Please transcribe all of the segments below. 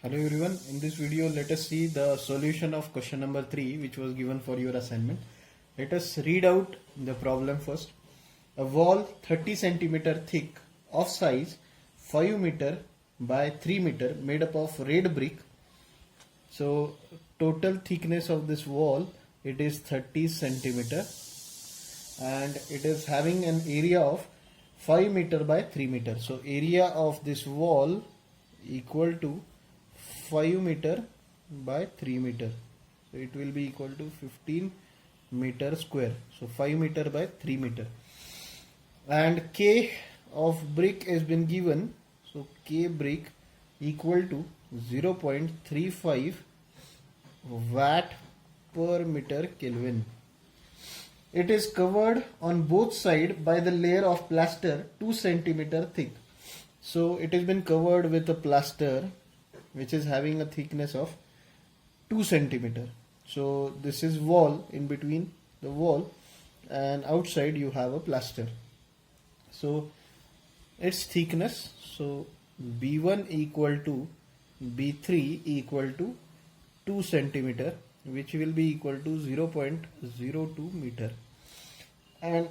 Hello everyone, in this video let us see the solution of question number 3 which was given for your assignment. Let us read out the problem first. A wall 30 centimeter thick of size 5 meter by 3 meter made up of red brick. So total thickness of this wall, it is 30 centimeter and it is having an area of 5 meter by 3 meter. So area of this wall equal to 5 meter by 3 meter. So it will be equal to 15 meter square. So 5 meter by 3 meter. And K of brick has been given. So K brick equal to 0.35 watt per meter Kelvin. It is covered on both sides by the layer of plaster 2 centimeter thick. So it has been covered with a plaster which is having a thickness of 2 centimeter. So this is wall, in between the wall and outside you have a plaster. So its thickness, so B1 equal to B3 equal to 2 centimeter, which will be equal to 0.02 meter. And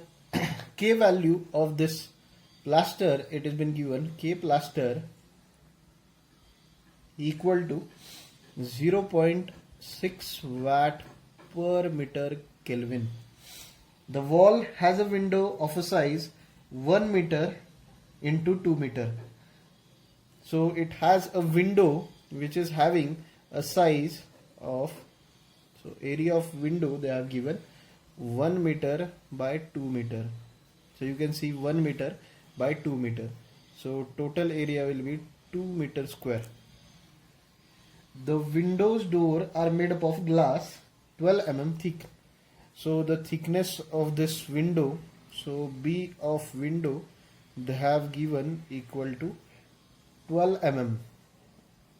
K value of this plaster, it has been given K plaster equal to 0.6 watt per meter Kelvin. The wall has a window of a size 1 meter into 2 meter. So it has a window which is having a size of, so area of window they have given 1 meter by 2 meter. So you can see 1 meter by 2 meter. So total area will be 2 meter square. The windows door are made up of glass 12 mm thick. So the thickness of this window, so B of window they have given equal to 12 mm.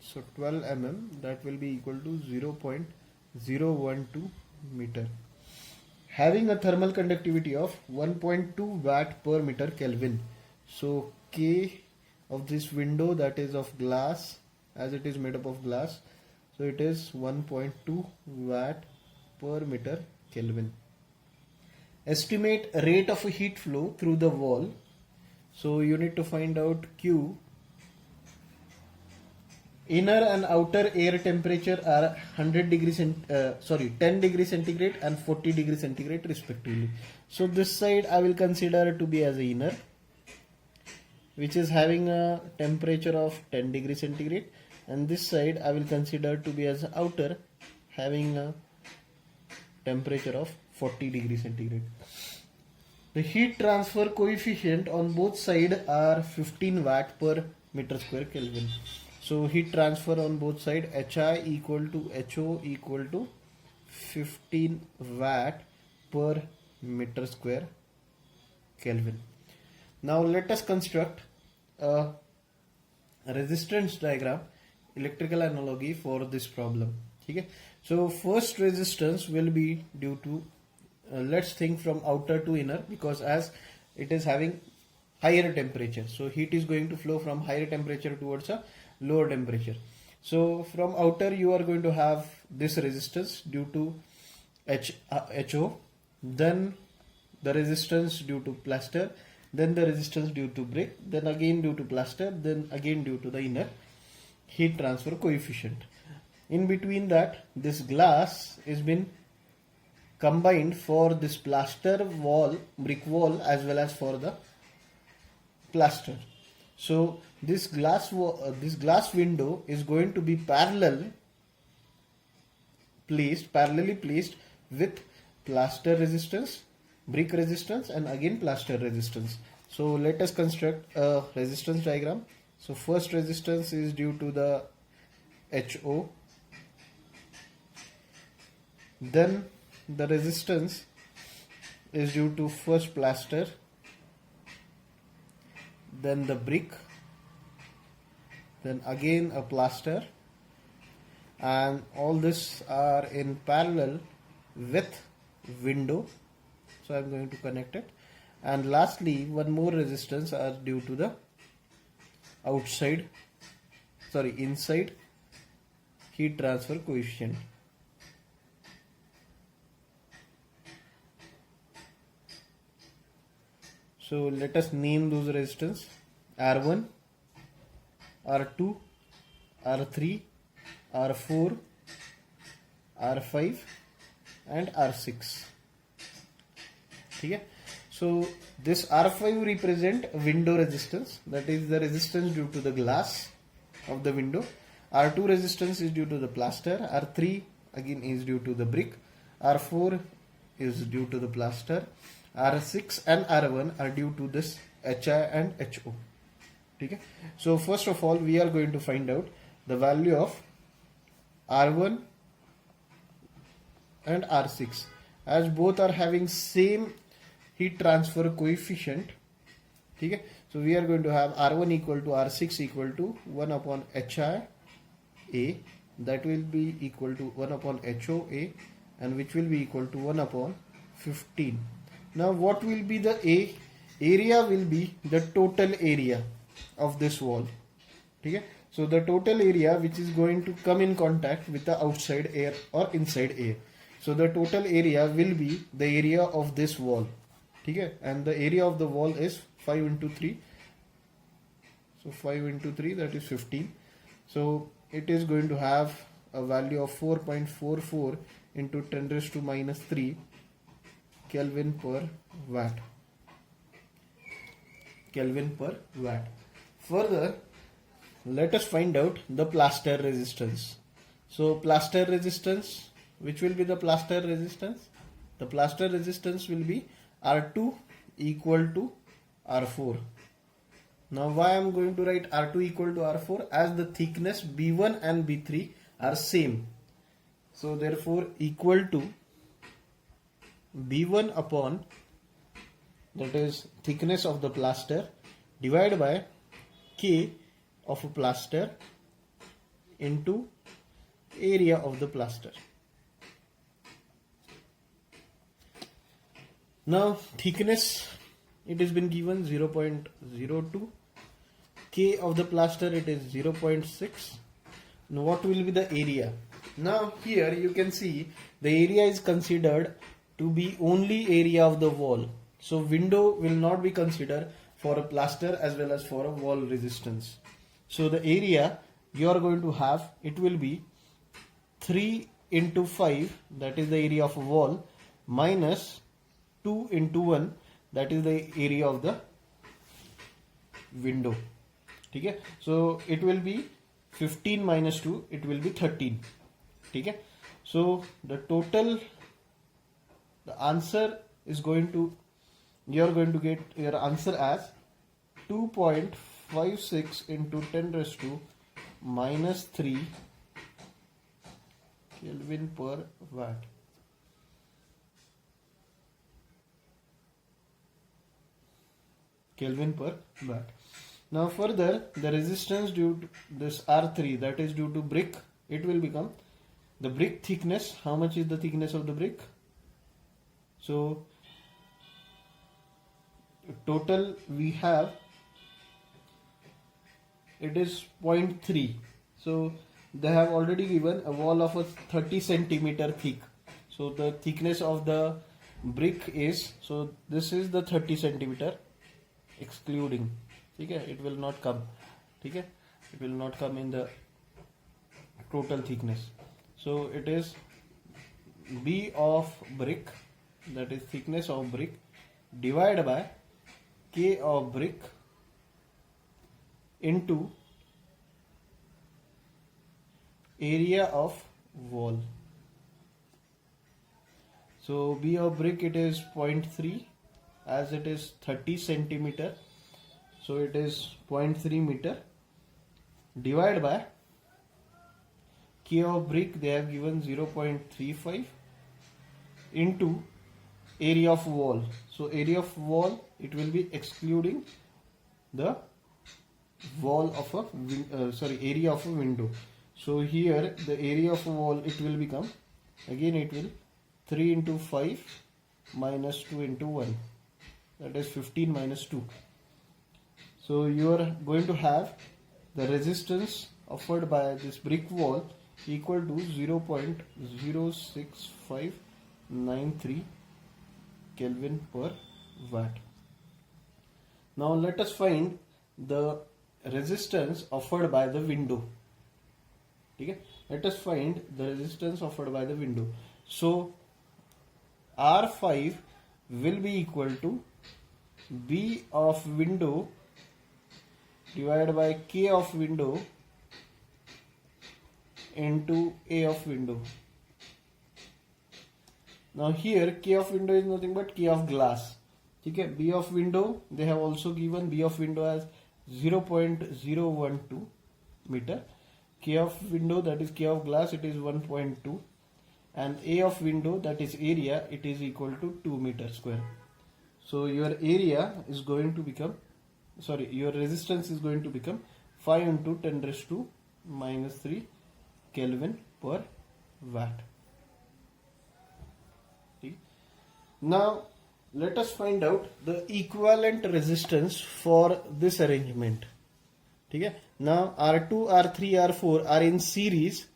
So 12 mm, that will be equal to 0.012 meter. Having a thermal conductivity of 1.2 watt per meter Kelvin. So K of this window, that is of glass, as it is made up of glass, so it is 1.2 watt per meter Kelvin. Estimate rate of heat flow through the wall. So you need to find out Q. Inner and outer air temperature are 10 degrees centigrade and 40 degrees centigrade respectively. So this side I will consider to be as a inner, which is having a temperature of 10 degrees centigrade, and this side I will consider to be as outer, having a temperature of 40 degrees centigrade. The heat transfer coefficient on both sides are 15 watt per meter square Kelvin. So heat transfer on both sides, HI equal to HO equal to 15 watt per meter square Kelvin. Now let us construct a resistance diagram, electrical analogy for this problem. Okay. So first resistance will be due to, let's think from outer to inner, because as it is having higher temperature, so heat is going to flow from higher temperature towards a lower temperature. So from outer you are going to have this resistance due to HO, then the resistance due to plaster, then the resistance due to brick, then again due to plaster, then again due to the inner heat transfer coefficient. In between that, this glass has been combined for this plaster wall, brick wall, as well as for the plaster. So this glass window is going to be parallelly placed with plaster resistance, brick resistance, and again plaster resistance. So let us construct a resistance diagram. So first resistance is due to the HO, then the resistance is due to first plaster, then the brick, then again a plaster, and all this are in parallel with window. So I am going to connect it, and lastly one more resistance are due to the inside heat transfer coefficient. So let us name those resistance: R1, R2, R3, R4, R5 and R6. Okay? So this R5 represent window resistance, that is the resistance due to the glass of the window. R2 resistance is due to the plaster. R3 again is due to the brick. R4 is due to the plaster. R6 and R1 are due to this HI and HO. Okay? So first of all we are going to find out the value of R1 and R6, as both are having same heat transfer coefficient. Okay? So we are going to have R1 equal to R6 equal to 1 upon HI A, that will be equal to 1 upon HOA, and which will be equal to 1 upon 15. Now what will be the A? Area will be the total area of this wall. Okay? So the total area which is going to come in contact with the outside air or inside air. So the total area will be the area of this wall. Okay? And the area of the wall is 5 into 3. So 5 into 3, that is 15. So it is going to have a value of 4.44 into 10 raised to minus 3 Kelvin per watt. Kelvin per watt. Further, let us find out the plaster resistance. So plaster resistance, which will be the plaster resistance? The plaster resistance will be R2 equal to R4. Now why I am going to write R2 equal to R4? As the thickness B1 and B3 are same. So therefore equal to B1 upon, that is thickness of the plaster, divided by K of a plaster into area of the plaster. Now thickness, it has been given 0.02. K of the plaster, it is 0.6. Now what will be the area? Now here you can see the area is considered to be only area of the wall. So window will not be considered for a plaster as well as for a wall resistance. So the area you are going to have, it will be 3 into 5, that is the area of a wall, minus 2 into 1, that is the area of the window. Okay? So it will be 15 minus 2, it will be 13. Okay? So the total, the answer is going to, you are going to get your answer as 2.56 into 10 raised to minus 3 Kelvin per watt. Kelvin per watt. Now further, the resistance due to this R3, that is due to brick, it will become the brick thickness. How much is the thickness of the brick? So total we have, it is 0.3. So they have already given a wall of a 30 centimeter thick. So the thickness of the brick is, so this is the 30 centimeter excluding. Okay? It will not come. Okay? It will not come in the total thickness. So it is B of brick, that is thickness of brick, divided by K of brick into area of wall. So B of brick, it is 0.3, as it is 30 centimeter, so it is 0.3 meter, divided by K of brick, they have given 0.35 into area of wall. So area of wall, it will be excluding the wall of a area of a window. So here the area of a wall, it will become, again it will 3 into 5 minus 2 into 1, that is 15 minus 2. So you are going to have the resistance offered by this brick wall equal to 0.06593 Kelvin per watt. Now let us find the resistance offered by the window. Okay? Let us find the resistance offered by the window. So R5 will be equal to B of window divided by K of window into A of window. Now here K of window is nothing but K of glass. Okay, B of window, they have also given B of window as 0.012 meter. K of window, that is K of glass, it is 1.2, and A of window, that is area, it is equal to 2 meter square. So your area is going to become, your resistance is going to become 5 into 10 raised to minus 3 Kelvin per watt. Okay. Now let us find out the equivalent resistance for this arrangement. Okay. Now R2, R3, R4 are in series,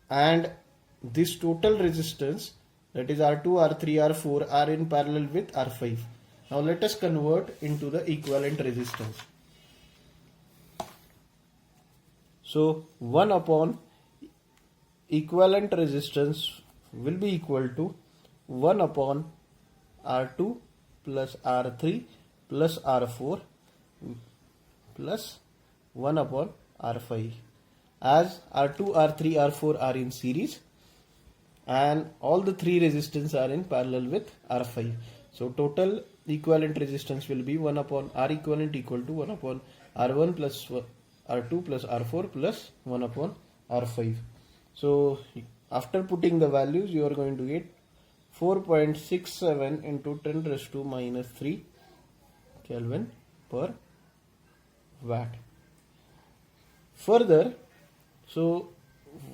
and this total resistance, that is R2, R3, R4 are in parallel with R5. Now let us convert into the equivalent resistance. So 1 upon equivalent resistance will be equal to 1 upon R2 plus R3 plus R4 plus 1 upon R5, as R2, R3, R4 are in series and all the three resistance are in parallel with R5. So total equivalent resistance will be 1 upon R equivalent equal to 1 upon R1 plus R2 plus R4 plus 1 upon R5. So after putting the values, you are going to get 4.67 into 10 raised to minus 3 Kelvin per watt. Further, so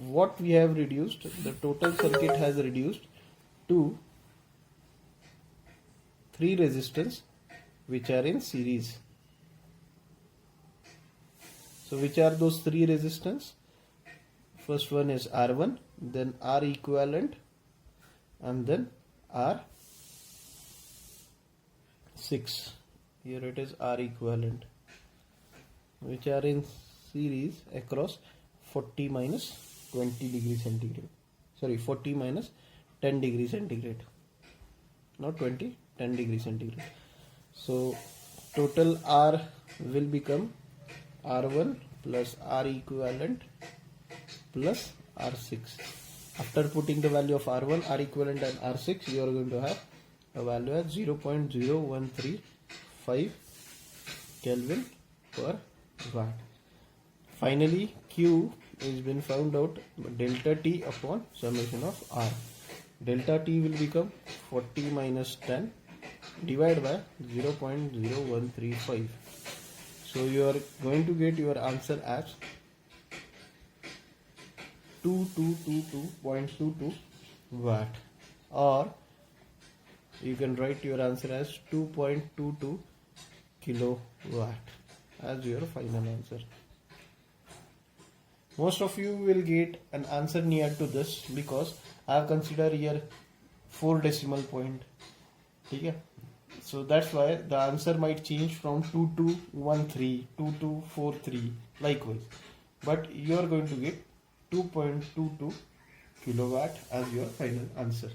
what we have reduced, the total circuit has reduced to 3 resistors which are in series. So which are those 3 resistors? First one is R1, then R equivalent, and then R6. Here it is R equivalent, which are in series across 40 minus 20 degrees centigrade. 40 minus 10 degrees centigrade. Not 20, 10 degrees centigrade. So total R will become R1 plus R equivalent plus R6. After putting the value of R1, R equivalent and R6, you are going to have a value at 0.0135 Kelvin per watt. Finally, Q is been found out, delta T upon summation of R. Delta T will become 40 minus 10 divided by 0.0135. So you are going to get your answer as 2222.22 watt, or you can write your answer as 2.22 kilowatt as your final answer. Most of you will get an answer near to this because I have considered here 4 decimal point. Okay? So that's why the answer might change from 2213, 2243 likewise. But you are going to get 2.22 kilowatt as your final answer.